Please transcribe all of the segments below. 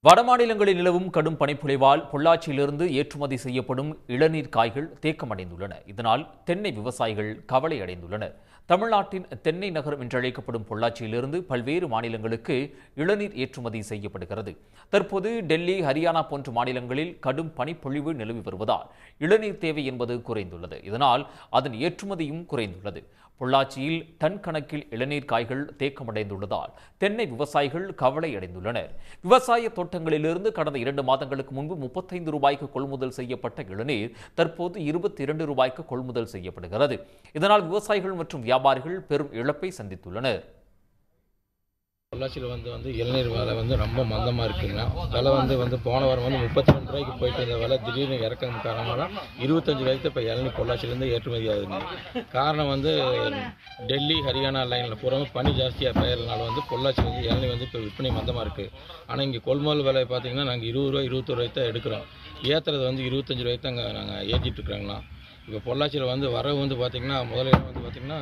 வடமாநிலங்களில் நிலவும் கடும் பனிப்பொழிவால் பொள்ளாச்சியிலிருந்து ஏற்றுமதி செய்யப்படும் இளநீர் காய்கள் தேக்கமடைந்துள்ளன. இதனால் தென்னை விவசாயிகள் கவலை அடைந்துள்ளனர். தமிழ்நாட்டின் தென்னை நகரம் என்றழைக்கப்படும் பொள்ளாச்சியிலிருந்து பல்வேறு மாநிலங்களுக்கு இளநீர் ஏற்றுமதி செய்யப்படுகிறது. தற்போது டெல்லி, ஹரியானா போன்ற மாநிலங்களில் கடும் பனிப்பொழிவு நிலவி வருவதால் இளநீர் தேவை என்பது குறைந்துள்ளது. இதனால் அதன் ஏற்றுமதியும் குறைந்துள்ளது. பொள்ளாச்சியில் டன் கணக்கில் இளநீர் காய்கள் தேக்கமடைந்துள்ளதால் தென்னை விவசாயிகள் கவலை அடைந்துள்ளனர். விவசாய தோட்டங்களிலிருந்து கடந்த 2 மாதங்களுக்கு முன்பு 35 ரூபாய்க்கு கொள்முதல் செய்யப்பட்ட இளநீர் தற்போது 22 ரூபாய்க்கு கொள்முதல் செய்யப்படுகிறது. இதனால் விவசாயிகள் மற்றும் வியாபாரிகள் பெரும் இழப்பை சந்தித்துள்ளனர். பொள்ளாச்சியில் வந்து இளநீர் விலை ரொம்ப மந்தமாக இருக்குங்க. விலை போன வாரம் 32 ரூபாய்க்கு போயிட்டு இந்த விலை திடீர்னு இறக்கம் காரணமாக 25 ரூபாய்க்கு இப்போ இளநீர் பொள்ளாச்சியிலேருந்து ஏற்றுமதி ஆகுதுங்க. காரணம் டெல்லி, ஹரியானா லைனில் பூரா பனி ஜாஸ்தியாக பெயர்னால பொள்ளாச்சி இளநீர் இப்போ விற்பனை மந்தமாக இருக்குது. ஆனால் இங்கே கொள்முதல் விலை பார்த்தீங்கன்னா நாங்கள் 20 ரூபா 21 ரூபாய்க்கு தான் எடுக்கிறோம். ஏற்றுறது 25 ரூபாய்க்கு தான் நாங்கள் ஏற்றிட்டு இருக்கிறோங்கண்ணா. இப்போ பொள்ளாச்சியில் வரவு பார்த்தீங்கன்னா முதல்ல பார்த்தீங்கன்னா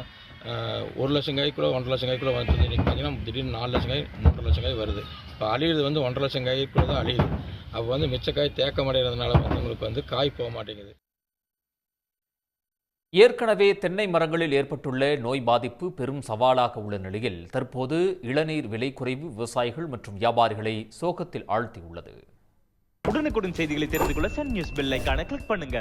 1 லட்சம் காய்க்குள்ள 1.5 லட்சம் காய்க்குள்ள வந்து இன்றைக்கி பார்த்தீங்கன்னா திடீர்னு 4 லட்சம் காய் 3 லட்சம் காய் வருது. இப்போ அழியுது 1.5 லட்சம் காய்க்குள்ள தான் அழியுது. அப்போ மிச்ச காய் தேக்கமடைகிறதுனால உங்களுக்கு காய் போக மாட்டேங்குது. ஏற்கனவே தென்னை மரங்களில் ஏற்பட்டுள்ள நோய் பாதிப்பு பெரும் சவாலாக உள்ள நிலையில் தற்போது இளநீர் விலை குறைவு விவசாயிகள் மற்றும் வியாபாரிகளை சோகத்தில் ஆழ்த்தியுள்ளது. உடனுக்குடன் செய்திகளை தெரிந்து கொள்ள சன் நியூஸ் பெல் ஐகானை கிளிக் பண்ணுங்க.